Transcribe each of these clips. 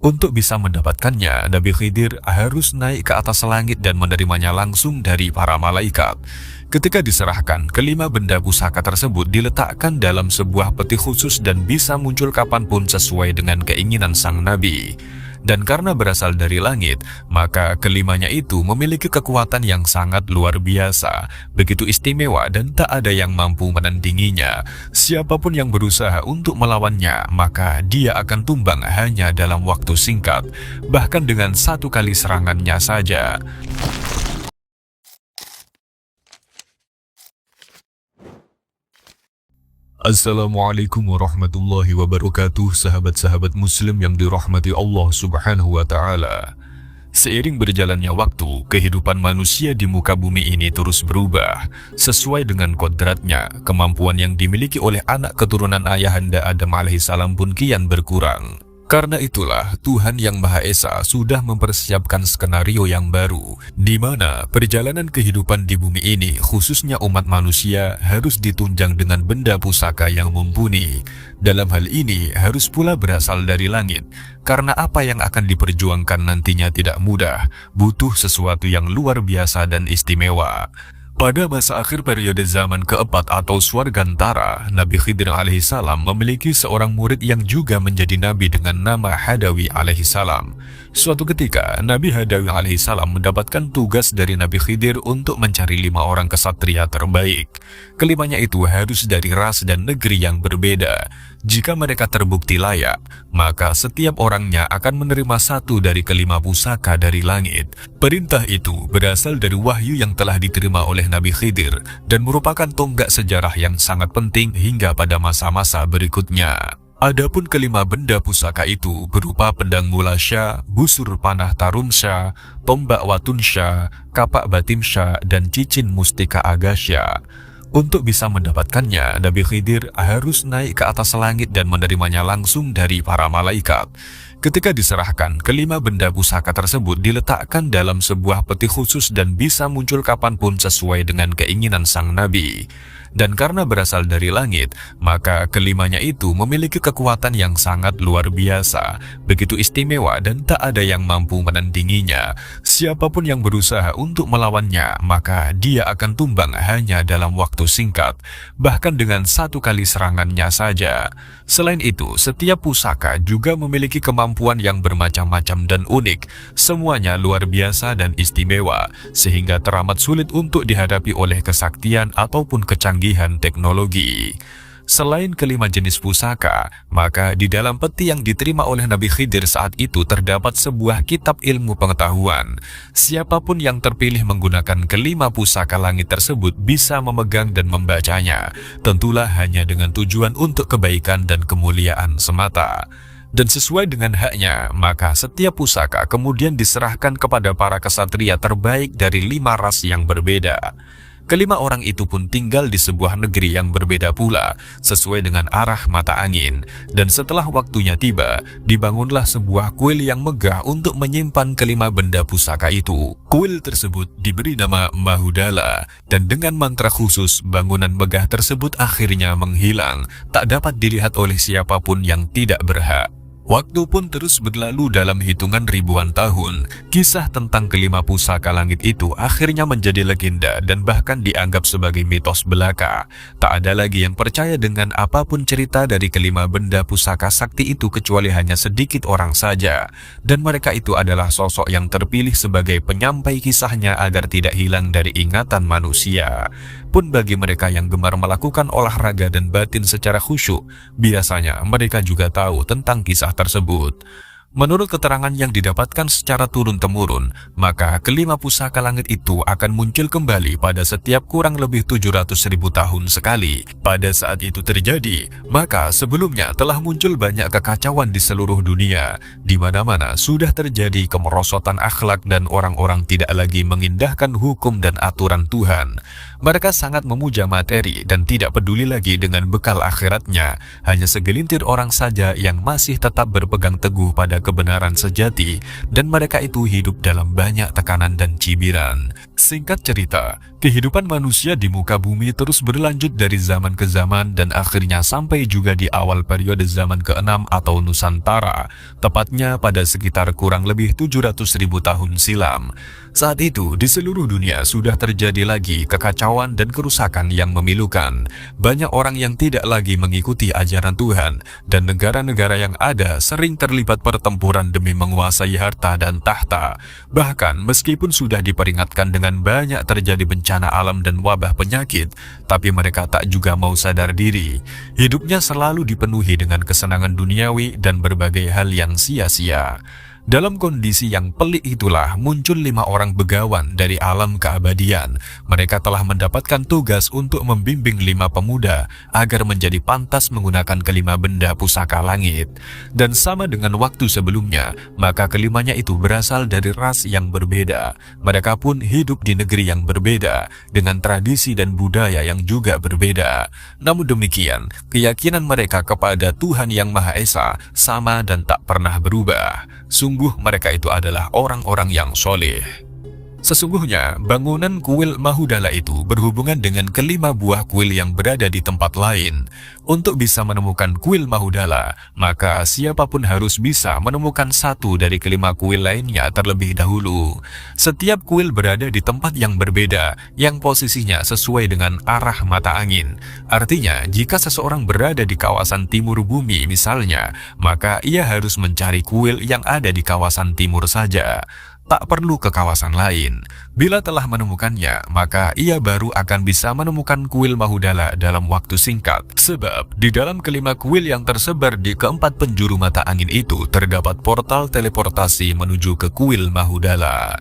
Untuk bisa mendapatkannya, Nabi Khidir harus naik ke atas langit dan menerimanya langsung dari para malaikat. Ketika diserahkan, kelima benda pusaka tersebut diletakkan dalam sebuah peti khusus dan bisa muncul kapanpun sesuai dengan keinginan sang Nabi. Dan karena berasal dari langit, maka kelimanya itu memiliki kekuatan yang sangat luar biasa, begitu istimewa dan tak ada yang mampu menandinginya. Siapapun yang berusaha untuk melawannya, maka dia akan tumbang hanya dalam waktu singkat, bahkan dengan satu kali serangannya saja. Assalamualaikum warahmatullahi wabarakatuh, sahabat-sahabat muslim yang dirahmati Allah subhanahu wa ta'ala. Seiring berjalannya waktu, kehidupan manusia di muka bumi ini terus berubah. Sesuai dengan kodratnya, kemampuan yang dimiliki oleh anak keturunan ayahanda Adam alaihissalam pun kian berkurang. Karena itulah Tuhan Yang Maha Esa sudah mempersiapkan skenario yang baru, di mana perjalanan kehidupan di bumi ini, khususnya umat manusia, harus ditunjang dengan benda pusaka yang mumpuni. Dalam hal ini harus pula berasal dari langit, karena apa yang akan diperjuangkan nantinya tidak mudah, butuh sesuatu yang luar biasa dan istimewa. Pada masa akhir periode zaman keempat atau Swargantara, Nabi Khidir alaihissalam memiliki seorang murid yang juga menjadi nabi dengan nama Hadawi alaihissalam. Suatu ketika, Nabi Hadawi alaihissalam mendapatkan tugas dari Nabi Khidir untuk mencari 5 orang kesatria terbaik. Kelimanya itu harus dari ras dan negeri yang berbeda. Jika mereka terbukti layak, maka setiap orangnya akan menerima satu dari kelima pusaka dari langit. Perintah itu berasal dari wahyu yang telah diterima oleh Nabi Khidir dan merupakan tonggak sejarah yang sangat penting hingga pada masa-masa berikutnya. Adapun kelima benda pusaka itu berupa pedang Mulasya, busur panah Tarumsya, tombak Watunsya, kapak Batimsya, dan cincin mustika Agasya. Untuk bisa mendapatkannya, Nabi Khidir harus naik ke atas langit dan menerimanya langsung dari para malaikat. Ketika diserahkan, kelima benda pusaka tersebut diletakkan dalam sebuah peti khusus dan bisa muncul kapanpun sesuai dengan keinginan sang Nabi. Dan karena berasal dari langit, maka kelimanya itu memiliki kekuatan yang sangat luar biasa, begitu istimewa dan tak ada yang mampu menandinginya. Siapapun yang berusaha untuk melawannya, maka dia akan tumbang hanya dalam waktu singkat, bahkan dengan satu kali serangannya saja. Selain itu, setiap pusaka juga memiliki kemampuan yang bermacam-macam dan unik. Semuanya luar biasa dan istimewa, sehingga teramat sulit untuk dihadapi oleh kesaktian ataupun kecanggihan teknologi. Selain kelima jenis pusaka, maka di dalam peti yang diterima oleh Nabi Khidir saat itu terdapat sebuah kitab ilmu pengetahuan. Siapapun yang terpilih menggunakan kelima pusaka langit tersebut bisa memegang dan membacanya, tentulah hanya dengan tujuan untuk kebaikan dan kemuliaan semata. Dan sesuai dengan haknya, maka setiap pusaka kemudian diserahkan kepada para kesatria terbaik dari 5 ras yang berbeda. Kelima orang itu pun tinggal di sebuah negeri yang berbeda pula, sesuai dengan arah mata angin. Dan setelah waktunya tiba, dibangunlah sebuah kuil yang megah untuk menyimpan kelima benda pusaka itu. Kuil tersebut diberi nama Mahudala, dan dengan mantra khusus, bangunan megah tersebut akhirnya menghilang, tak dapat dilihat oleh siapapun yang tidak berhak. Waktu pun terus berlalu dalam hitungan ribuan tahun. Kisah tentang kelima pusaka langit itu akhirnya menjadi legenda dan bahkan dianggap sebagai mitos belaka. Tak ada lagi yang percaya dengan apapun cerita dari kelima benda pusaka sakti itu kecuali hanya sedikit orang saja. Dan mereka itu adalah sosok yang terpilih sebagai penyampai kisahnya agar tidak hilang dari ingatan manusia. Pun bagi mereka yang gemar melakukan olahraga dan batin secara khusyuk, biasanya mereka juga tahu tentang kisah tersebut. Menurut keterangan yang didapatkan secara turun-temurun, maka kelima pusaka langit itu akan muncul kembali pada setiap kurang lebih 700.000 tahun sekali. Pada saat itu terjadi, maka sebelumnya telah muncul banyak kekacauan di seluruh dunia. Di mana-mana sudah terjadi kemerosotan akhlak dan orang-orang tidak lagi mengindahkan hukum dan aturan Tuhan. Mereka sangat memuja materi dan tidak peduli lagi dengan bekal akhiratnya. Hanya segelintir orang saja yang masih tetap berpegang teguh pada kebenaran sejati, dan mereka itu hidup dalam banyak tekanan dan cibiran. Singkat cerita, kehidupan manusia di muka bumi terus berlanjut dari zaman ke zaman dan akhirnya sampai juga di awal periode zaman ke-6 atau Nusantara, tepatnya pada sekitar kurang lebih 700.000 tahun silam. Saat itu, di seluruh dunia sudah terjadi lagi kekacauan dan kerusakan yang memilukan. Banyak orang yang tidak lagi mengikuti ajaran Tuhan, dan negara-negara yang ada sering terlibat pertempuran demi menguasai harta dan tahta. Bahkan, meskipun sudah diperingatkan dengan banyak terjadi bencana alam dan wabah penyakit, tapi mereka tak juga mau sadar diri. Hidupnya selalu dipenuhi dengan kesenangan duniawi dan berbagai hal yang sia-sia. Dalam kondisi yang pelik itulah muncul 5 orang begawan dari alam keabadian. Mereka telah mendapatkan tugas untuk membimbing 5 pemuda agar menjadi pantas menggunakan kelima benda pusaka langit. Dan sama dengan waktu sebelumnya, maka kelimanya itu berasal dari ras yang berbeda. Mereka pun hidup di negeri yang berbeda, dengan tradisi dan budaya yang juga berbeda. Namun demikian, keyakinan mereka kepada Tuhan Yang Maha Esa sama dan tak pernah berubah. Sungguh mereka itu adalah orang-orang yang soleh. Sesungguhnya, bangunan kuil Mahudala itu berhubungan dengan kelima buah kuil yang berada di tempat lain. Untuk bisa menemukan kuil Mahudala, maka siapapun harus bisa menemukan satu dari kelima kuil lainnya terlebih dahulu. Setiap kuil berada di tempat yang berbeda, yang posisinya sesuai dengan arah mata angin. Artinya, jika seseorang berada di kawasan timur bumi misalnya, maka ia harus mencari kuil yang ada di kawasan timur saja. Tak perlu ke kawasan lain. Bila telah menemukannya, maka ia baru akan bisa menemukan kuil Mahudala dalam waktu singkat. Sebab, di dalam kelima kuil yang tersebar di keempat penjuru mata angin itu, terdapat portal teleportasi menuju ke kuil Mahudala.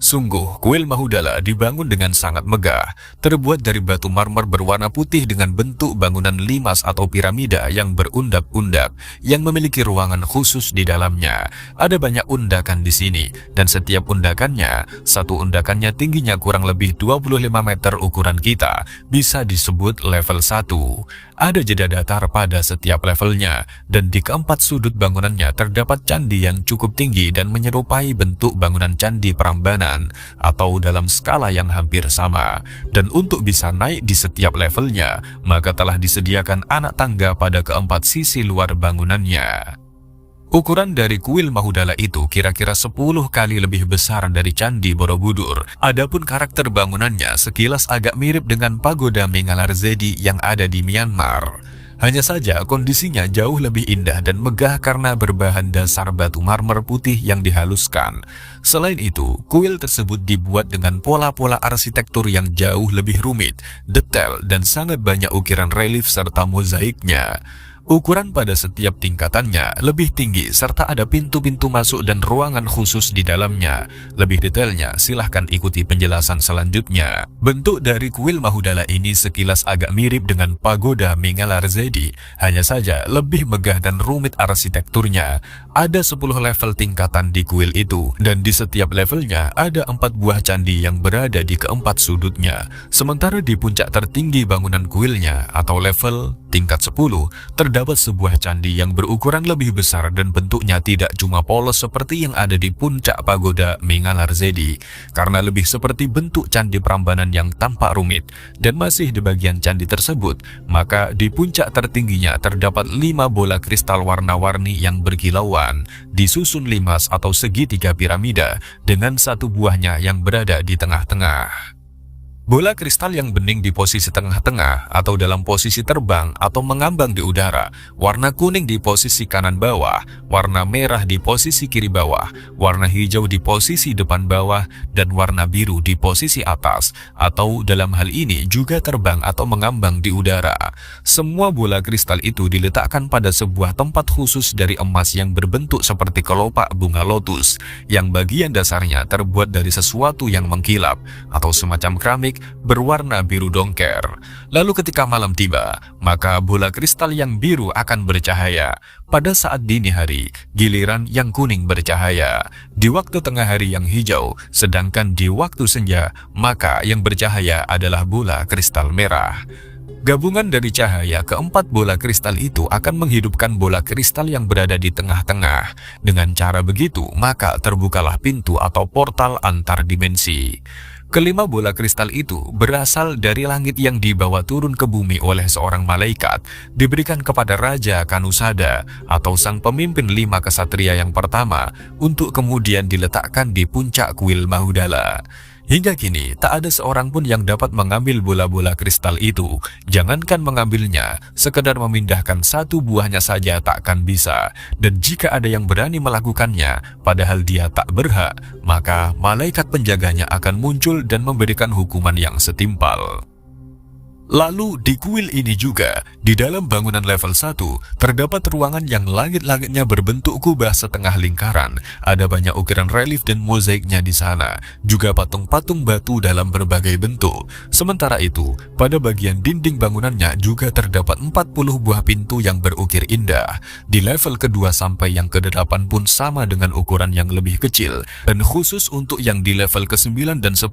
Sungguh, kuil Mahudala dibangun dengan sangat megah, terbuat dari batu marmer berwarna putih dengan bentuk bangunan limas atau piramida yang berundak-undak, yang memiliki ruangan khusus di dalamnya. Ada banyak undakan di sini, dan setiap undakannya, satu undakannya tingginya kurang lebih 25 meter ukuran kita, bisa disebut level 1. Ada jeda datar pada setiap levelnya, dan di keempat sudut bangunannya terdapat candi yang cukup tinggi dan menyerupai bentuk bangunan candi Prambanan, atau dalam skala yang hampir sama. Dan untuk bisa naik di setiap levelnya, maka telah disediakan anak tangga pada keempat sisi luar bangunannya. Ukuran dari kuil Mahudala itu kira-kira 10 kali lebih besar dari Candi Borobudur. Adapun karakter bangunannya sekilas agak mirip dengan pagoda Mengalarzedi yang ada di Myanmar. Hanya saja kondisinya jauh lebih indah dan megah karena berbahan dasar batu marmer putih yang dihaluskan. Selain itu, kuil tersebut dibuat dengan pola-pola arsitektur yang jauh lebih rumit, detail, dan sangat banyak ukiran relief serta mozaiknya. Ukuran pada setiap tingkatannya lebih tinggi serta ada pintu-pintu masuk dan ruangan khusus di dalamnya. Lebih detailnya silahkan ikuti penjelasan selanjutnya. Bentuk dari kuil Mahudala ini sekilas agak mirip dengan pagoda Mengalarzedi, hanya saja lebih megah dan rumit arsitekturnya. Ada 10 level tingkatan di kuil itu, dan di setiap levelnya ada 4 buah candi yang berada di keempat sudutnya. Sementara di puncak tertinggi bangunan kuilnya atau level tingkat 10, terdapat sebuah candi yang berukuran lebih besar dan bentuknya tidak cuma polos seperti yang ada di puncak pagoda Mengalarzedi, karena lebih seperti bentuk candi Prambanan yang tampak rumit. Dan masih di bagian candi tersebut, maka di puncak tertingginya terdapat 5 bola kristal warna-warni yang berkilauan, disusun limas atau segitiga piramida, dengan satu buahnya yang berada di tengah-tengah. Bola kristal yang bening di posisi tengah-tengah atau dalam posisi terbang atau mengambang di udara, warna kuning di posisi kanan bawah, warna merah di posisi kiri bawah, warna hijau di posisi depan bawah, dan warna biru di posisi atas, atau dalam hal ini juga terbang atau mengambang di udara. Semua bola kristal itu diletakkan pada sebuah tempat khusus dari emas yang berbentuk seperti kelopak bunga lotus, yang bagian dasarnya terbuat dari sesuatu yang mengkilap, atau semacam keramik berwarna biru dongker. Lalu ketika malam tiba, maka bola kristal yang biru akan bercahaya. Pada saat dini hari, giliran yang kuning bercahaya. Di waktu tengah hari yang hijau, sedangkan di waktu senja, maka yang bercahaya adalah bola kristal merah. Gabungan dari cahaya keempat bola kristal itu akan menghidupkan bola kristal yang berada di tengah-tengah. Dengan cara begitu, maka terbukalah pintu atau portal antar dimensi. Kelima bola kristal itu berasal dari langit yang dibawa turun ke bumi oleh seorang malaikat, diberikan kepada Raja Kanusada atau sang pemimpin 5 kesatria yang pertama, untuk kemudian diletakkan di puncak kuil Mahudala. Hingga kini, tak ada seorang pun yang dapat mengambil bola-bola kristal itu. Jangankan mengambilnya, sekedar memindahkan satu buahnya saja takkan bisa. Dan jika ada yang berani melakukannya, padahal dia tak berhak, maka malaikat penjaganya akan muncul dan memberikan hukuman yang setimpal. Lalu di kuil ini juga, di dalam bangunan level 1, terdapat ruangan yang langit-langitnya berbentuk kubah setengah lingkaran. Ada banyak ukiran relief dan mozaiknya di sana, juga patung-patung batu dalam berbagai bentuk. Sementara itu, pada bagian dinding bangunannya juga terdapat 40 buah pintu yang berukir indah. Di level kedua sampai yang ke-8 pun sama dengan ukuran yang lebih kecil, dan khusus untuk yang di level ke-9 dan 10,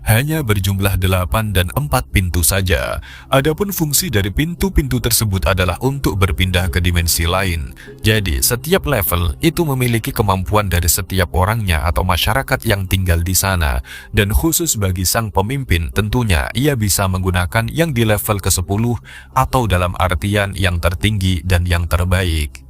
hanya berjumlah 8 dan 4 pintu saja. Adapun fungsi dari pintu-pintu tersebut adalah untuk berpindah ke dimensi lain. Jadi, setiap level itu memiliki kemampuan dari setiap orangnya atau masyarakat yang tinggal di sana. Dan khusus bagi sang pemimpin, tentunya ia bisa menggunakan yang di level ke-10 atau dalam artian yang tertinggi dan yang terbaik.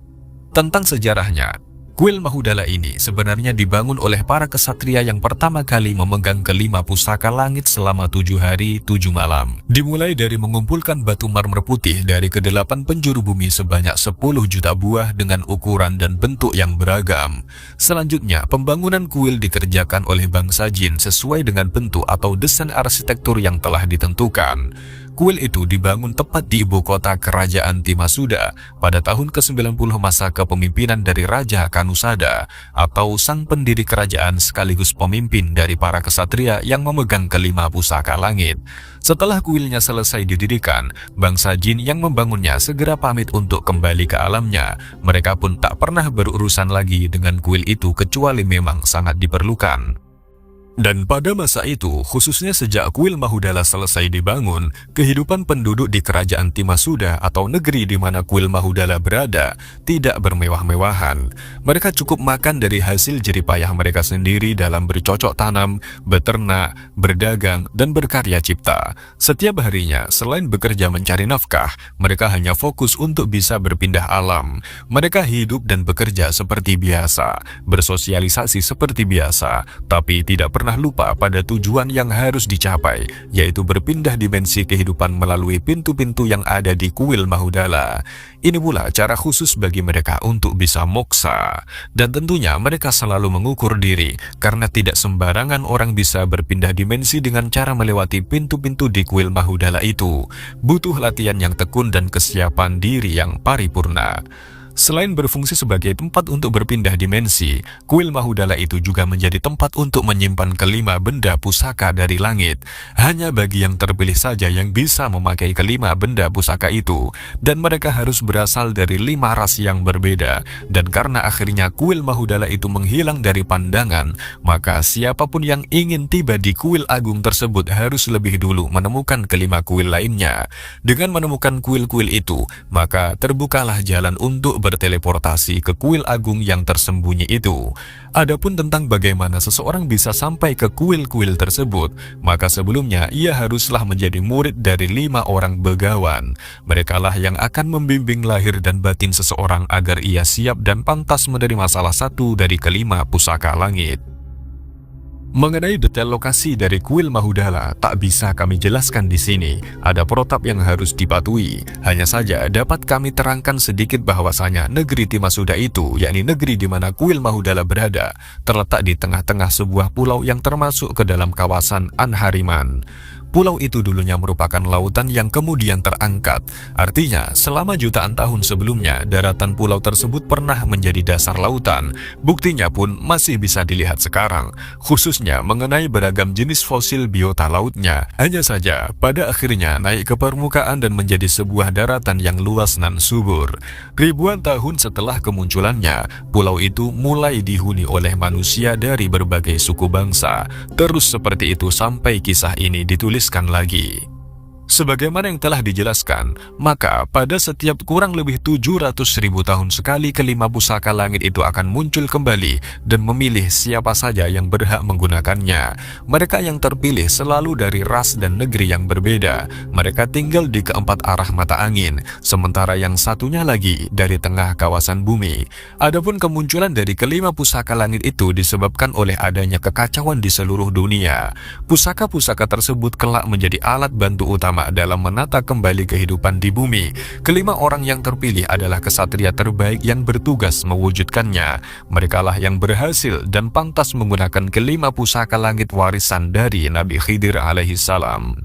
Tentang sejarahnya, kuil Mahudala ini sebenarnya dibangun oleh para kesatria yang pertama kali memegang kelima pusaka langit selama 7 hari 7 malam. Dimulai dari mengumpulkan batu marmer putih dari ke-8 penjuru bumi sebanyak 10 juta buah dengan ukuran dan bentuk yang beragam. Selanjutnya, pembangunan kuil dikerjakan oleh bangsa jin sesuai dengan bentuk atau desain arsitektur yang telah ditentukan. Kuil itu dibangun tepat di ibu kota kerajaan Timasuda pada tahun ke-90 masa kepemimpinan dari Raja Kanusada atau sang pendiri kerajaan sekaligus pemimpin dari para kesatria yang memegang kelima pusaka langit. Setelah kuilnya selesai didirikan, bangsa jin yang membangunnya segera pamit untuk kembali ke alamnya. Mereka pun tak pernah berurusan lagi dengan kuil itu kecuali memang sangat diperlukan. Dan pada masa itu, khususnya sejak kuil Mahudala selesai dibangun, kehidupan penduduk di kerajaan Timasuda atau negeri di mana kuil Mahudala berada tidak bermewah-mewahan. Mereka cukup makan dari hasil jeripayah mereka sendiri dalam bercocok tanam, beternak, berdagang, dan berkarya cipta. Setiap harinya, selain bekerja mencari nafkah, mereka hanya fokus untuk bisa berpindah alam. Mereka hidup dan bekerja seperti biasa, bersosialisasi seperti biasa, tapi tidak pernah lupa pada tujuan yang harus dicapai, yaitu berpindah dimensi kehidupan melalui pintu-pintu yang ada di kuil Mahudala. Ini pula cara khusus bagi mereka untuk bisa moksa. Dan tentunya mereka selalu mengukur diri, karena tidak sembarangan orang bisa berpindah dimensi dengan cara melewati pintu-pintu di kuil Mahudala itu. Butuh latihan yang tekun dan kesiapan diri yang paripurna. Selain berfungsi sebagai tempat untuk berpindah dimensi, kuil Mahudala itu juga menjadi tempat untuk menyimpan kelima benda pusaka dari langit. Hanya bagi yang terpilih saja yang bisa memakai kelima benda pusaka itu, dan mereka harus berasal dari 5 ras yang berbeda. Dan karena akhirnya kuil Mahudala itu menghilang dari pandangan, maka siapapun yang ingin tiba di kuil agung tersebut harus lebih dulu menemukan kelima kuil lainnya. Dengan menemukan kuil-kuil itu, maka terbukalah jalan untuk berteleportasi ke kuil agung yang tersembunyi itu. Adapun tentang bagaimana seseorang bisa sampai ke kuil-kuil tersebut, maka sebelumnya ia haruslah menjadi murid dari 5 orang begawan. Merekalah yang akan membimbing lahir dan batin seseorang agar ia siap dan pantas menerima salah satu dari kelima pusaka langit. Mengenai detail lokasi dari kuil Mahudala tak bisa kami jelaskan di sini. Ada protap yang harus dipatuhi. Hanya saja dapat kami terangkan sedikit bahwasanya negeri Timasuda itu, yakni negeri di mana kuil Mahudala berada, terletak di tengah-tengah sebuah pulau yang termasuk ke dalam kawasan Anhariman. Pulau itu dulunya merupakan lautan yang kemudian terangkat. Artinya, selama jutaan tahun sebelumnya, daratan pulau tersebut pernah menjadi dasar lautan. Buktinya pun masih bisa dilihat sekarang, khususnya mengenai beragam jenis fosil biota lautnya. Hanya saja, pada akhirnya naik ke permukaan dan menjadi sebuah daratan yang luas dan subur. Ribuan tahun setelah kemunculannya, pulau itu mulai dihuni oleh manusia dari berbagai suku bangsa. Terus seperti itu sampai kisah ini ditulis lagi. Sebagaimana yang telah dijelaskan, maka pada setiap kurang lebih 700.000 tahun sekali kelima pusaka langit itu akan muncul kembali dan memilih siapa saja yang berhak menggunakannya. Mereka yang terpilih selalu dari ras dan negeri yang berbeda. Mereka tinggal di keempat arah mata angin, sementara yang satunya lagi dari tengah kawasan bumi. Adapun kemunculan dari kelima pusaka langit itu disebabkan oleh adanya kekacauan di seluruh dunia. Pusaka-pusaka tersebut kelak menjadi alat bantu utama dalam menata kembali kehidupan di bumi. Kelima orang yang terpilih adalah kesatria terbaik yang bertugas mewujudkannya. Merekalah yang berhasil dan pantas menggunakan kelima pusaka langit warisan dari Nabi Khidir alaihissalam.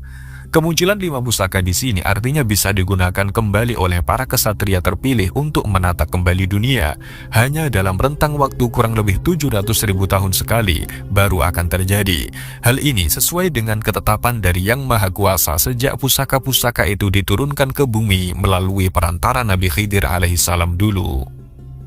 Kemunculan 5 pusaka di sini artinya bisa digunakan kembali oleh para kesatria terpilih untuk menata kembali dunia. Hanya dalam rentang waktu kurang lebih 700.000 tahun sekali baru akan terjadi. Hal ini sesuai dengan ketetapan dari Yang Maha Kuasa sejak pusaka-pusaka itu diturunkan ke bumi melalui perantara Nabi Khidir alaihissalam dulu.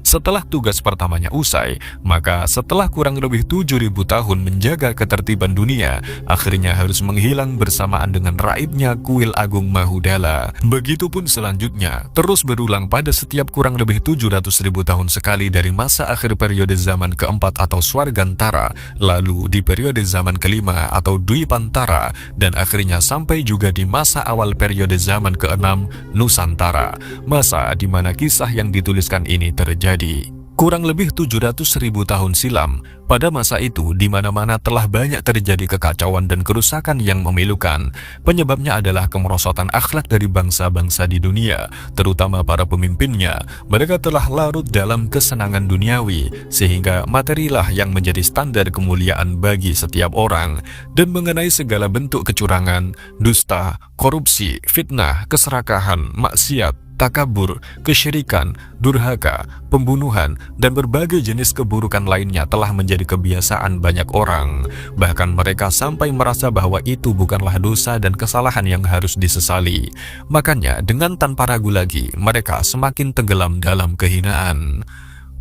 Setelah tugas pertamanya usai, maka setelah kurang lebih 7.000 tahun menjaga ketertiban dunia, akhirnya harus menghilang bersamaan dengan raibnya kuil agung Mahudala. Begitupun selanjutnya, terus berulang pada setiap kurang lebih 700.000 tahun sekali dari masa akhir periode zaman keempat atau Swargantara, lalu di periode zaman kelima atau Dwipantara, dan akhirnya sampai juga di masa awal periode zaman keenam Nusantara, masa di mana kisah yang dituliskan ini terjadi. Kurang lebih 700.000 tahun silam, pada masa itu di mana-mana telah banyak terjadi kekacauan dan kerusakan yang memilukan. Penyebabnya adalah kemerosotan akhlak dari bangsa-bangsa di dunia, terutama para pemimpinnya. Mereka telah larut dalam kesenangan duniawi, sehingga materilah yang menjadi standar kemuliaan bagi setiap orang. Dan mengenai segala bentuk kecurangan, dusta, korupsi, fitnah, keserakahan, maksiat, takabur, kesyirikan, durhaka, pembunuhan, dan berbagai jenis keburukan lainnya telah menjadi kebiasaan banyak orang. Bahkan mereka sampai merasa bahwa itu bukanlah dosa dan kesalahan yang harus disesali. Makanya dengan tanpa ragu lagi, mereka semakin tenggelam dalam kehinaan.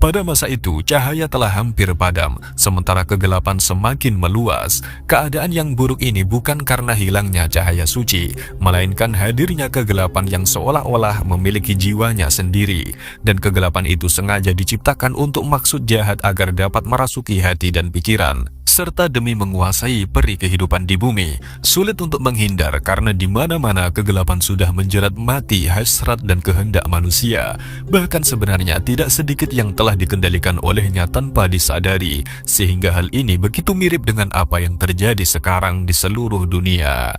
Pada masa itu, cahaya telah hampir padam, sementara kegelapan semakin meluas. Keadaan yang buruk ini bukan karena hilangnya cahaya suci, melainkan hadirnya kegelapan yang seolah-olah memiliki jiwanya sendiri. Dan kegelapan itu sengaja diciptakan untuk maksud jahat agar dapat merasuki hati dan pikiran, serta demi menguasai peri kehidupan di bumi. Sulit untuk menghindar karena di mana-mana kegelapan sudah menjerat mati hasrat dan kehendak manusia. Bahkan sebenarnya tidak sedikit yang telah dikendalikan olehnya tanpa disadari, sehingga hal ini begitu mirip dengan apa yang terjadi sekarang di seluruh dunia.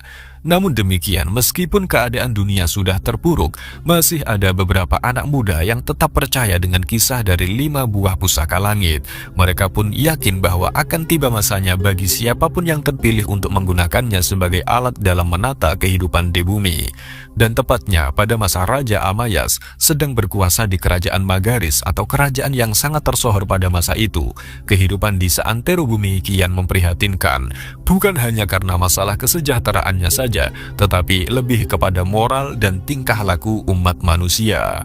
Namun demikian, meskipun keadaan dunia sudah terpuruk, masih ada beberapa anak muda yang tetap percaya dengan kisah dari 5 buah pusaka langit. Mereka pun yakin bahwa akan tiba masanya bagi siapapun yang terpilih untuk menggunakannya sebagai alat dalam menata kehidupan di bumi. Dan tepatnya pada masa Raja Amayas sedang berkuasa di kerajaan Magaris atau kerajaan yang sangat tersohor pada masa itu, kehidupan di seantero bumi kian memprihatinkan. Bukan hanya karena masalah kesejahteraannya saja, tetapi lebih kepada moral dan tingkah laku umat manusia.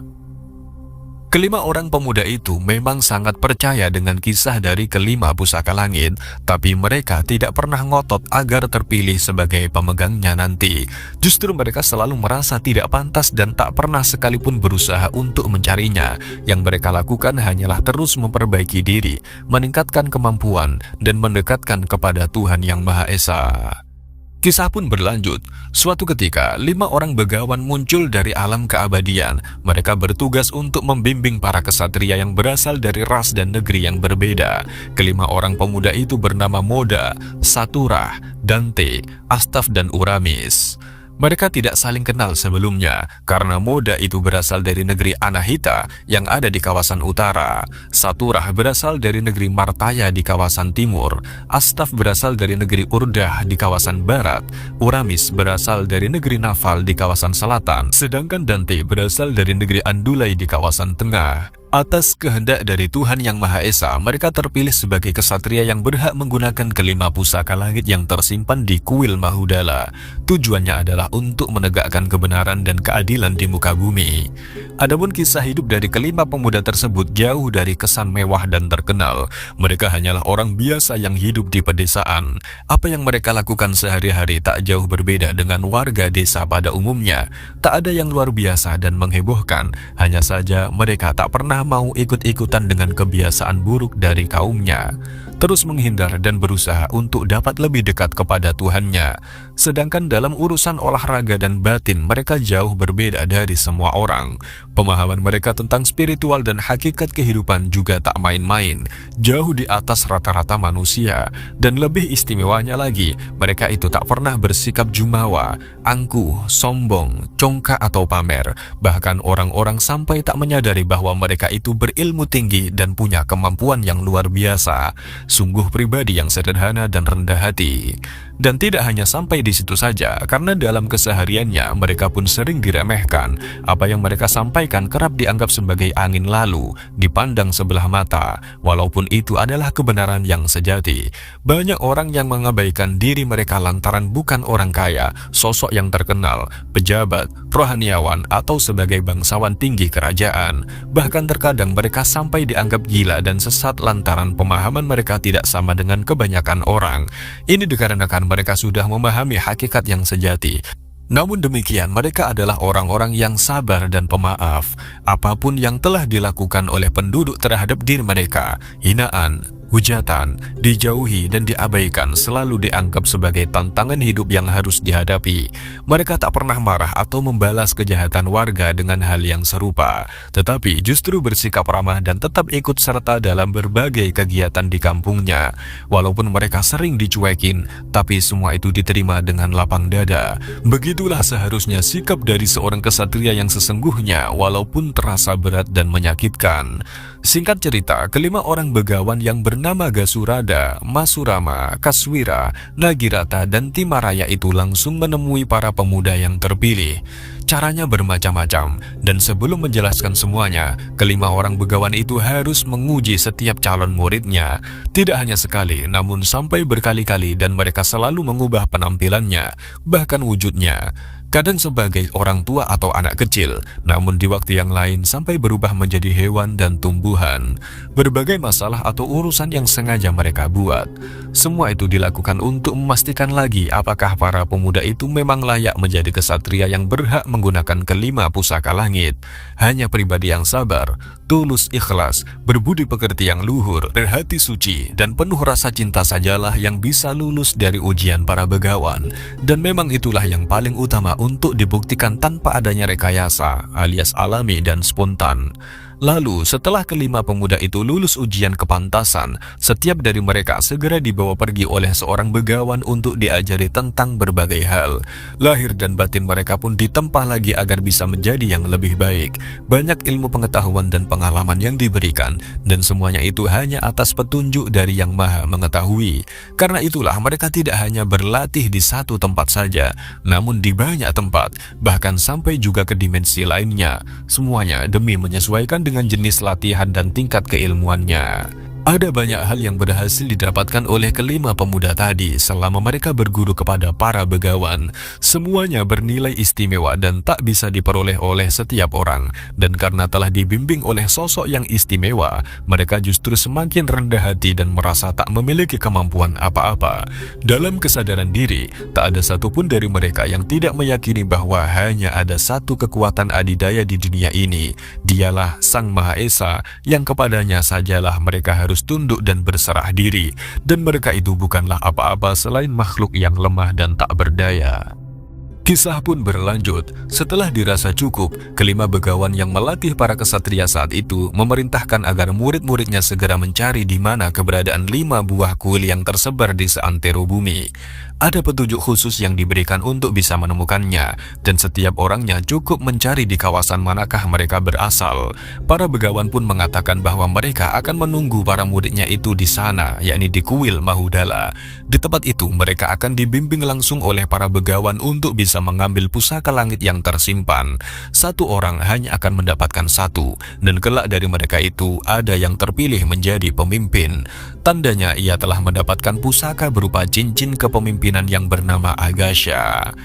Kelima orang pemuda itu memang sangat percaya dengan kisah dari kelima pusaka langit, tapi mereka tidak pernah ngotot agar terpilih sebagai pemegangnya nanti. Justru mereka selalu merasa tidak pantas dan tak pernah sekalipun berusaha untuk mencarinya. Yang mereka lakukan hanyalah terus memperbaiki diri, meningkatkan kemampuan, dan mendekatkan kepada Tuhan Yang Maha Esa. Kisah pun berlanjut. Suatu ketika, 5 orang begawan muncul dari alam keabadian. Mereka bertugas untuk membimbing para kesatria yang berasal dari ras dan negeri yang berbeda. Kelima orang pemuda itu bernama Moda, Saturah, Dante, Astaf, dan Uramis. Mereka tidak saling kenal sebelumnya, karena Moda itu berasal dari negeri Anahita yang ada di kawasan utara. Saturah berasal dari negeri Martaya di kawasan timur. Astaf berasal dari negeri Urdah di kawasan barat. Uramis berasal dari negeri Nafal di kawasan selatan. Sedangkan Dante berasal dari negeri Andulai di kawasan tengah. Atas kehendak dari Tuhan Yang Maha Esa, mereka terpilih sebagai kesatria yang berhak menggunakan kelima pusaka langit yang tersimpan di kuil Mahudala. Tujuannya adalah untuk menegakkan kebenaran dan keadilan di muka bumi. Adapun kisah hidup dari kelima pemuda tersebut jauh dari kesan mewah dan terkenal. Mereka hanyalah orang biasa yang hidup di pedesaan. Apa yang mereka lakukan sehari-hari tak jauh berbeda dengan warga desa pada umumnya. Tak ada yang luar biasa dan menghebohkan. Hanya saja mereka tak pernah mau ikut-ikutan dengan kebiasaan buruk dari kaumnya, terus menghindar dan berusaha untuk dapat lebih dekat kepada Tuhannya. Sedangkan dalam urusan olahraga dan batin, mereka jauh berbeda dari semua orang. Pemahaman mereka tentang spiritual dan hakikat kehidupan juga tak main-main, jauh di atas rata-rata manusia. Dan lebih istimewanya lagi, mereka itu tak pernah bersikap jumawa, angkuh, sombong, congkak atau pamer. Bahkan orang-orang sampai tak menyadari bahwa mereka itu berilmu tinggi dan punya kemampuan yang luar biasa. Sungguh pribadi yang sederhana dan rendah hati. Dan tidak hanya sampai di situ saja, karena dalam kesehariannya mereka pun sering diremehkan. Apa yang mereka sampaikan kerap dianggap sebagai angin lalu, dipandang sebelah mata, walaupun itu adalah kebenaran yang sejati. Banyak orang yang mengabaikan diri mereka lantaran bukan orang kaya, sosok yang terkenal, pejabat, rohaniawan, atau sebagai bangsawan tinggi kerajaan. Bahkan terkadang mereka sampai dianggap gila dan sesat lantaran pemahaman mereka tidak sama dengan kebanyakan orang. Ini dikarenakan mereka sudah memahami hakikat yang sejati. Namun demikian, mereka adalah orang-orang yang sabar dan pemaaf. Apapun yang telah dilakukan oleh penduduk terhadap diri mereka, hinaan, hujatan, dijauhi dan diabaikan, selalu dianggap sebagai tantangan hidup yang harus dihadapi. Mereka tak pernah marah atau membalas kejahatan warga dengan hal yang serupa, tetapi justru bersikap ramah dan tetap ikut serta dalam berbagai kegiatan di kampungnya. Walaupun mereka sering dicuekin, tapi semua itu diterima dengan lapang dada. Begitulah seharusnya sikap dari seorang kesatria yang sesungguhnya, walaupun terasa berat dan menyakitkan. Singkat cerita, kelima orang begawan yang bernama Gasurada, Masurama, Kaswira, Nagirata, dan Timaraya itu langsung menemui para pemuda yang terpilih. Caranya bermacam-macam, dan sebelum menjelaskan semuanya, kelima orang begawan itu harus menguji setiap calon muridnya. Tidak hanya sekali, namun sampai berkali-kali, dan mereka selalu mengubah penampilannya, bahkan wujudnya. Kadang sebagai orang tua atau anak kecil, namun di waktu yang lain sampai berubah menjadi hewan dan tumbuhan. Berbagai masalah atau urusan yang sengaja mereka buat. Semua itu dilakukan untuk memastikan lagi apakah para pemuda itu memang layak menjadi kesatria yang berhak menggunakan kelima pusaka langit. Hanya pribadi yang sabar, tulus ikhlas, berbudi pekerti yang luhur, berhati suci, dan penuh rasa cinta sajalah yang bisa lulus dari ujian para begawan. Dan memang itulah yang paling utama untuk dibuktikan tanpa adanya rekayasa, alias alami dan spontan. Lalu, setelah kelima pemuda itu lulus ujian kepantasan, setiap dari mereka segera dibawa pergi oleh seorang begawan untuk diajari tentang berbagai hal. Lahir dan batin mereka pun ditempa lagi agar bisa menjadi yang lebih baik. Banyak ilmu pengetahuan dan pengalaman yang diberikan, dan semuanya itu hanya atas petunjuk dari Yang Maha Mengetahui. Karena itulah mereka tidak hanya berlatih di satu tempat saja, namun di banyak tempat, bahkan sampai juga ke dimensi lainnya. Semuanya demi menyesuaikan dengan jenis latihan dan tingkat keilmuannya. Ada banyak hal yang berhasil didapatkan oleh kelima pemuda tadi selama mereka berguru kepada para begawan. Semuanya bernilai istimewa dan tak bisa diperoleh oleh setiap orang. Dan karena telah dibimbing oleh sosok yang istimewa, mereka justru semakin rendah hati dan merasa tak memiliki kemampuan apa-apa. Dalam kesadaran diri, tak ada satupun dari mereka yang tidak meyakini bahwa hanya ada satu kekuatan adidaya di dunia ini. Dialah Sang Maha Esa, yang kepadanya sajalah mereka harus tunduk dan berserah diri, dan mereka itu bukanlah apa-apa selain makhluk yang lemah dan tak berdaya. Kisah pun berlanjut. Setelah dirasa cukup, kelima begawan yang melatih para kesatria saat itu memerintahkan agar murid-muridnya segera mencari di mana keberadaan 5 buah kuil yang tersebar di seantero bumi. Ada petunjuk khusus yang diberikan untuk bisa menemukannya, dan setiap orangnya cukup mencari di kawasan manakah mereka berasal. Para begawan pun mengatakan bahwa mereka akan menunggu para muridnya itu di sana, yakni di kuil Mahudala. Di tempat itu mereka akan dibimbing langsung oleh para begawan untuk bisa bisa mengambil pusaka langit yang tersimpan. Satu orang hanya akan mendapatkan satu, dan kelak dari mereka itu ada yang terpilih menjadi pemimpin. Tandanya ia telah mendapatkan pusaka berupa cincin kepemimpinan yang bernama Agasha.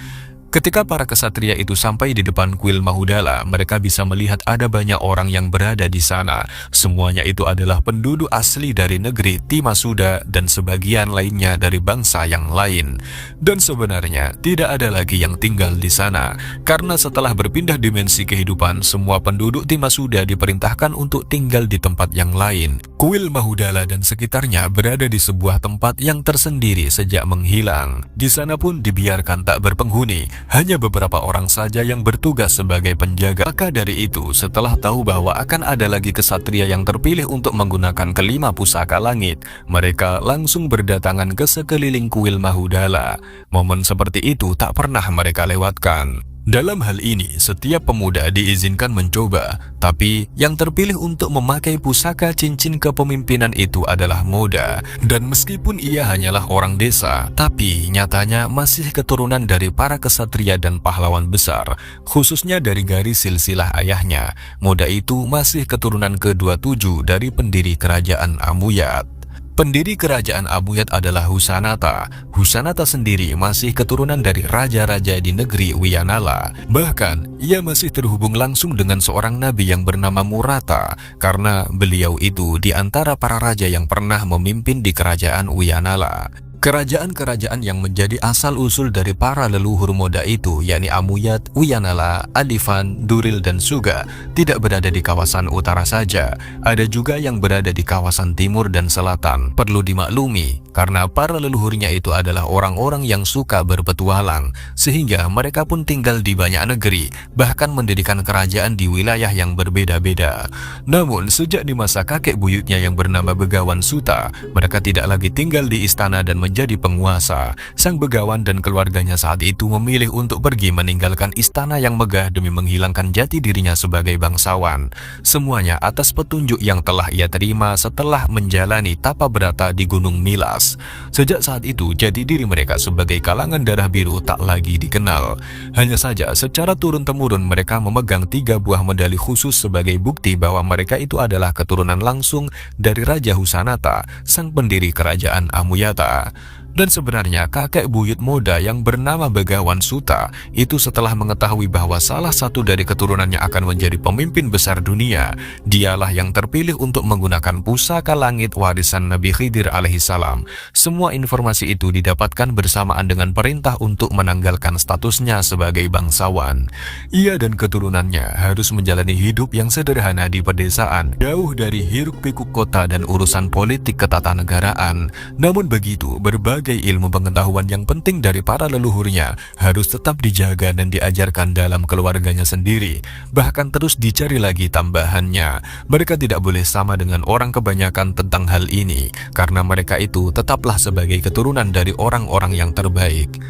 Ketika para kesatria itu sampai di depan kuil Mahudala, mereka bisa melihat ada banyak orang yang berada di sana. Semuanya itu adalah penduduk asli dari negeri Timasuda dan sebagian lainnya dari bangsa yang lain. Dan sebenarnya tidak ada lagi yang tinggal di sana, karena setelah berpindah dimensi kehidupan, semua penduduk Timasuda diperintahkan untuk tinggal di tempat yang lain. Kuil Mahudala dan sekitarnya berada di sebuah tempat yang tersendiri sejak menghilang. Di sana pun dibiarkan tak berpenghuni. Hanya beberapa orang saja yang bertugas sebagai penjaga. Maka dari itu, setelah tahu bahwa akan ada lagi kesatria yang terpilih untuk menggunakan kelima pusaka langit, mereka langsung berdatangan ke sekeliling kuil Mahudala. Momen seperti itu tak pernah mereka lewatkan. Dalam hal ini, setiap pemuda diizinkan mencoba, tapi yang terpilih untuk memakai pusaka cincin kepemimpinan itu adalah Moda. Dan meskipun ia hanyalah orang desa, tapi nyatanya masih keturunan dari para kesatria dan pahlawan besar, khususnya dari garis silsilah ayahnya. Moda itu masih keturunan ke-27 dari pendiri kerajaan Amuyat. Pendiri kerajaan Amuyat adalah Husanata. Husanata sendiri masih keturunan dari raja-raja di negeri Wiyanala. Bahkan, ia masih terhubung langsung dengan seorang nabi yang bernama Murata, karena beliau itu di antara para raja yang pernah memimpin di kerajaan Wiyanala. Kerajaan-kerajaan yang menjadi asal-usul dari para leluhur Moda itu, yakni Amuyat, Wiyanala, Adifan, Duril, dan Suga, tidak berada di kawasan utara saja. Ada juga yang berada di kawasan timur dan selatan. Perlu dimaklumi, karena para leluhurnya itu adalah orang-orang yang suka berpetualang, sehingga mereka pun tinggal di banyak negeri, bahkan mendirikan kerajaan di wilayah yang berbeda-beda. Namun, sejak di masa kakek buyutnya yang bernama Begawan Suta, mereka tidak lagi tinggal di istana dan menjadi penguasa. Sang Begawan dan keluarganya saat itu memilih untuk pergi meninggalkan istana yang megah demi menghilangkan jati dirinya sebagai bangsawan. Semuanya atas petunjuk yang telah ia terima setelah menjalani tapa berata di Gunung Milas. Sejak saat itu, jati diri mereka sebagai kalangan darah biru tak lagi dikenal. Hanya saja secara turun-temurun mereka memegang 3 buah medali khusus sebagai bukti bahwa mereka itu adalah keturunan langsung dari Raja Husanata, sang pendiri kerajaan Amuyata. Dan sebenarnya kakek buyut Moda yang bernama Begawan Suta itu setelah mengetahui bahwa salah satu dari keturunannya akan menjadi pemimpin besar dunia, dialah yang terpilih untuk menggunakan pusaka langit warisan Nabi Khidir alaihissalam. Semua informasi itu didapatkan bersamaan dengan perintah untuk menanggalkan statusnya sebagai bangsawan. Ia dan keturunannya harus menjalani hidup yang sederhana di pedesaan, jauh dari hiruk-pikuk kota dan urusan politik ketatanegaraan. Namun begitu, berbagai ilmu pengetahuan yang penting dari para leluhurnya harus tetap dijaga dan diajarkan dalam keluarganya sendiri. Bahkan terus dicari lagi tambahannya. Mereka tidak boleh sama dengan orang kebanyakan tentang hal ini, karena mereka itu tetaplah sebagai keturunan dari orang-orang yang terbaik.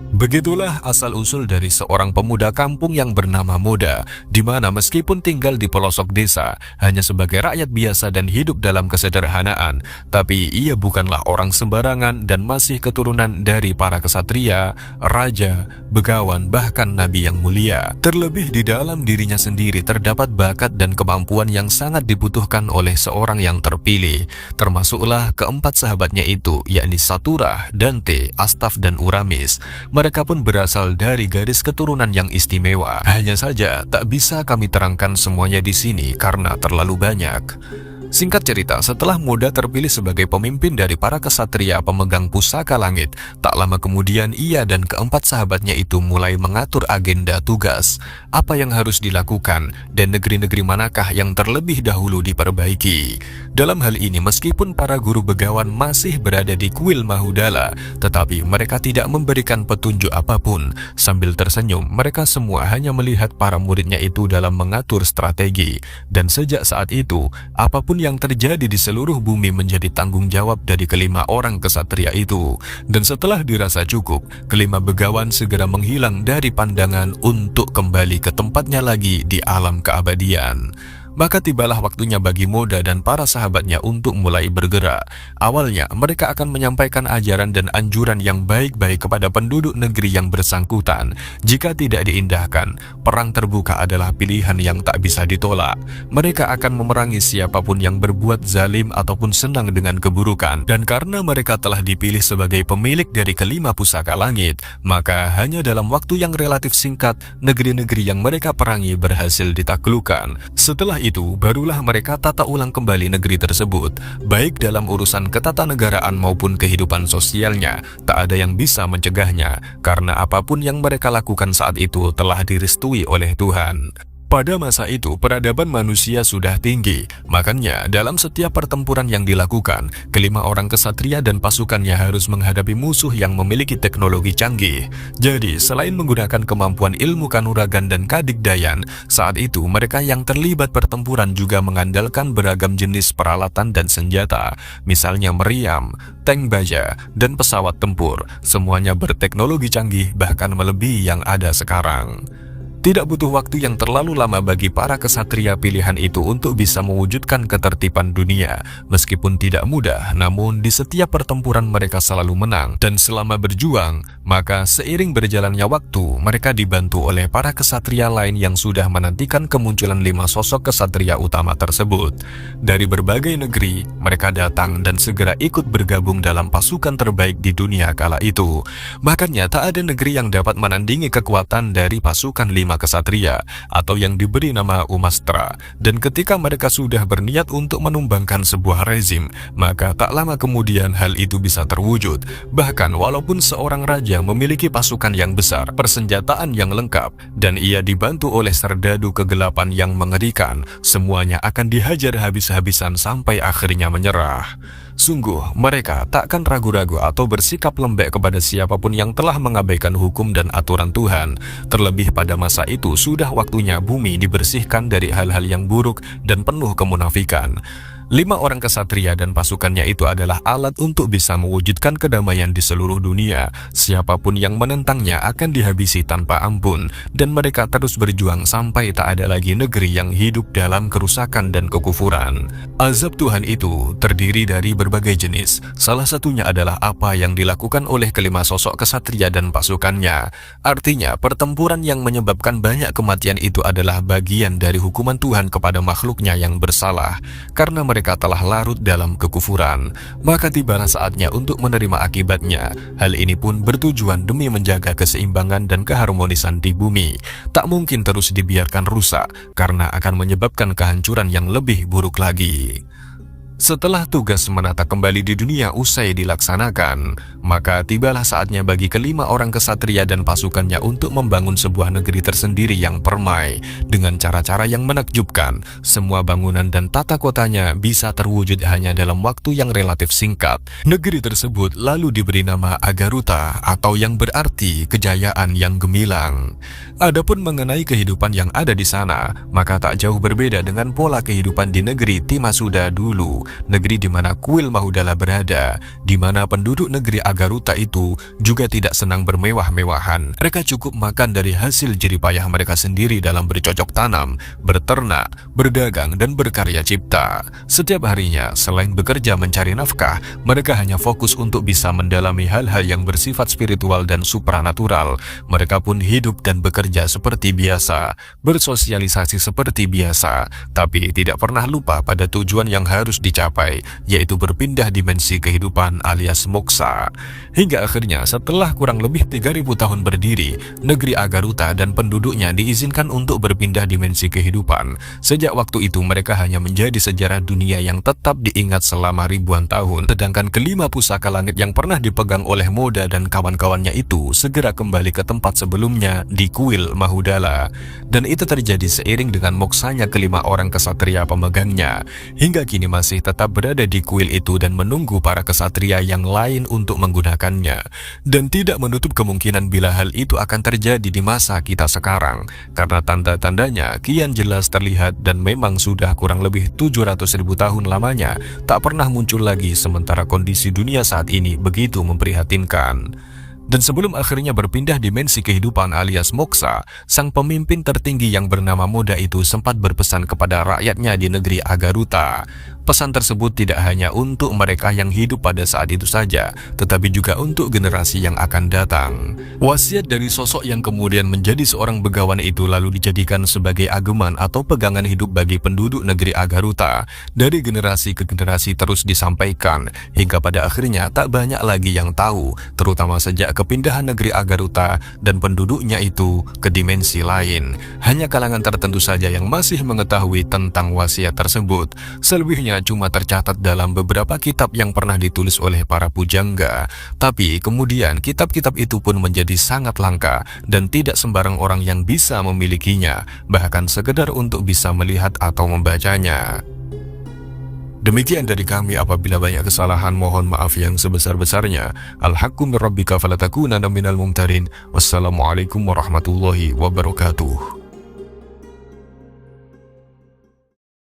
Begitulah asal-usul dari seorang pemuda kampung yang bernama Moda, di mana meskipun tinggal di pelosok desa, hanya sebagai rakyat biasa dan hidup dalam kesederhanaan, tapi ia bukanlah orang sembarangan dan masih keturunan dari para kesatria, raja, begawan, bahkan nabi yang mulia. Terlebih di dalam dirinya sendiri terdapat bakat dan kemampuan yang sangat dibutuhkan oleh seorang yang terpilih. Termasuklah keempat sahabatnya itu, yakni Saturah, Dante, Astaf, dan Uramis. Mereka pun berasal dari garis keturunan yang istimewa. Hanya saja tak bisa kami terangkan semuanya di sini karena terlalu banyak. Singkat cerita, setelah Moda terpilih sebagai pemimpin dari para kesatria pemegang pusaka langit, tak lama kemudian ia dan keempat sahabatnya itu mulai mengatur agenda tugas, apa yang harus dilakukan, dan negeri-negeri manakah yang terlebih dahulu diperbaiki. Dalam hal ini, meskipun para guru begawan masih berada di kuil Mahudala, tetapi mereka tidak memberikan petunjuk apapun. Sambil tersenyum, mereka semua hanya melihat para muridnya itu dalam mengatur strategi. Dan sejak saat itu, apapun yang terjadi di seluruh bumi menjadi tanggung jawab dari kelima orang kesatria itu. Dan setelah dirasa cukup, kelima begawan segera menghilang dari pandangan untuk kembali ke tempatnya lagi di alam keabadian. Maka tibalah waktunya bagi Moda dan para sahabatnya untuk mulai bergerak. Awalnya, mereka akan menyampaikan ajaran dan anjuran yang baik-baik kepada penduduk negeri yang bersangkutan. Jika tidak diindahkan, perang terbuka adalah pilihan yang tak bisa ditolak. Mereka akan memerangi siapapun yang berbuat zalim ataupun senang dengan keburukan. Dan karena mereka telah dipilih sebagai pemilik dari kelima pusaka langit, maka hanya dalam waktu yang relatif singkat, negeri-negeri yang mereka perangi berhasil ditaklukkan. Setelah itu, barulah mereka tata ulang kembali negeri tersebut, baik dalam urusan ketatanegaraan maupun kehidupan sosialnya. Tak ada yang bisa mencegahnya, karena apapun yang mereka lakukan saat itu telah direstui oleh Tuhan. Pada masa itu, peradaban manusia sudah tinggi. Makanya, dalam setiap pertempuran yang dilakukan, kelima orang kesatria dan pasukannya harus menghadapi musuh yang memiliki teknologi canggih. Jadi, selain menggunakan kemampuan ilmu kanuragan dan kadigdayan, saat itu mereka yang terlibat pertempuran juga mengandalkan beragam jenis peralatan dan senjata. Misalnya meriam, tank baja, dan pesawat tempur. Semuanya berteknologi canggih, bahkan melebihi yang ada sekarang. Tidak butuh waktu yang terlalu lama bagi para kesatria pilihan itu untuk bisa mewujudkan ketertiban dunia. Meskipun tidak mudah, namun di setiap pertempuran mereka selalu menang. Dan selama berjuang, maka seiring berjalannya waktu, mereka dibantu oleh para kesatria lain yang sudah menantikan kemunculan 5 sosok kesatria utama tersebut. Dari berbagai negeri, mereka datang dan segera ikut bergabung dalam pasukan terbaik di dunia kala itu. Makanya tak ada negeri yang dapat menandingi kekuatan dari pasukan 5 kesatria atau yang diberi nama Umastra. Dan ketika mereka sudah berniat untuk menumbangkan sebuah rezim, maka tak lama kemudian hal itu bisa terwujud. Bahkan walaupun seorang raja memiliki pasukan yang besar, persenjataan yang lengkap, dan ia dibantu oleh serdadu kegelapan yang mengerikan, semuanya akan dihajar habis-habisan sampai akhirnya menyerah. Sungguh, mereka takkan ragu-ragu atau bersikap lembek kepada siapapun yang telah mengabaikan hukum dan aturan Tuhan. Terlebih pada masa itu sudah waktunya bumi dibersihkan dari hal-hal yang buruk dan penuh kemunafikan. 5 orang kesatria dan pasukannya itu adalah alat untuk bisa mewujudkan kedamaian di seluruh dunia. Siapapun yang menentangnya akan dihabisi tanpa ampun, dan mereka terus berjuang sampai tak ada lagi negeri yang hidup dalam kerusakan dan kekufuran. Azab Tuhan itu terdiri dari berbagai jenis. Salah satunya adalah apa yang dilakukan oleh kelima sosok kesatria dan pasukannya. Artinya, pertempuran yang menyebabkan banyak kematian itu adalah bagian dari hukuman Tuhan kepada makhluknya yang bersalah. Karena mereka telah larut dalam kekufuran, maka tibalah saatnya untuk menerima akibatnya. Hal ini pun bertujuan demi menjaga keseimbangan dan keharmonisan di bumi. Tak mungkin terus dibiarkan rusak, karena akan menyebabkan kehancuran yang lebih buruk lagi. Setelah tugas menata kembali di dunia usai dilaksanakan, maka tibalah saatnya bagi kelima orang kesatria dan pasukannya untuk membangun sebuah negeri tersendiri yang permai. Dengan cara-cara yang menakjubkan, semua bangunan dan tata kotanya bisa terwujud hanya dalam waktu yang relatif singkat. Negeri tersebut lalu diberi nama Agaruta, atau yang berarti kejayaan yang gemilang. Adapun mengenai kehidupan yang ada di sana, maka tak jauh berbeda dengan pola kehidupan di negeri Timasuda dulu, negeri di mana kuil Mahudala berada, di mana penduduk negeri Agaruta itu juga tidak senang bermewah-mewahan. Mereka cukup makan dari hasil jeripayah mereka sendiri dalam bercocok tanam, berternak, berdagang, dan berkarya cipta. Setiap harinya, selain bekerja mencari nafkah, mereka hanya fokus untuk bisa mendalami hal-hal yang bersifat spiritual dan supranatural. Mereka pun hidup dan bekerja seperti biasa, bersosialisasi seperti biasa, tapi tidak pernah lupa pada tujuan yang harus dicapai, yaitu berpindah dimensi kehidupan alias moksa. Hingga akhirnya setelah kurang lebih 3000 tahun berdiri, negeri Agaruta dan penduduknya diizinkan untuk berpindah dimensi kehidupan. Sejak waktu itu mereka hanya menjadi sejarah dunia yang tetap diingat selama ribuan tahun, sedangkan kelima pusaka langit yang pernah dipegang oleh Moda dan kawan-kawannya itu segera kembali ke tempat sebelumnya di kuil Mahudala. Dan itu terjadi seiring dengan moksanya kelima orang kesatria pemegangnya. Hingga kini masih tetap berada di kuil itu dan menunggu para kesatria yang lain untuk menggunakannya. Dan tidak menutup kemungkinan bila hal itu akan terjadi di masa kita sekarang, karena tanda-tandanya kian jelas terlihat dan memang sudah kurang lebih 700.000 tahun lamanya tak pernah muncul lagi, sementara kondisi dunia saat ini begitu memprihatinkan. Dan sebelum akhirnya berpindah dimensi kehidupan alias moksa, sang pemimpin tertinggi yang bernama Moda itu sempat berpesan kepada rakyatnya di negeri Agaruta. Pesan tersebut tidak hanya untuk mereka yang hidup pada saat itu saja, tetapi juga untuk generasi yang akan datang. Wasiat dari sosok yang kemudian menjadi seorang begawan itu lalu dijadikan sebagai ageman atau pegangan hidup bagi penduduk negeri Agaruta. Dari generasi ke generasi terus disampaikan, hingga pada akhirnya tak banyak lagi yang tahu, terutama sejak kepindahan negeri Agaruta dan penduduknya itu ke dimensi lain. Hanya kalangan tertentu saja yang masih mengetahui tentang wasiat tersebut. Selebihnya cuma tercatat dalam beberapa kitab yang pernah ditulis oleh para pujangga. Tapi kemudian kitab-kitab itu pun menjadi sangat langka dan tidak sembarang orang yang bisa memilikinya, bahkan sekedar untuk bisa melihat atau membacanya. Demikian dari kami, apabila banyak kesalahan mohon maaf yang sebesar-besarnya. Al-haqqu min rabbika falatakunanna minal mumtarin. Wassalamualaikum warahmatullahi wabarakatuh.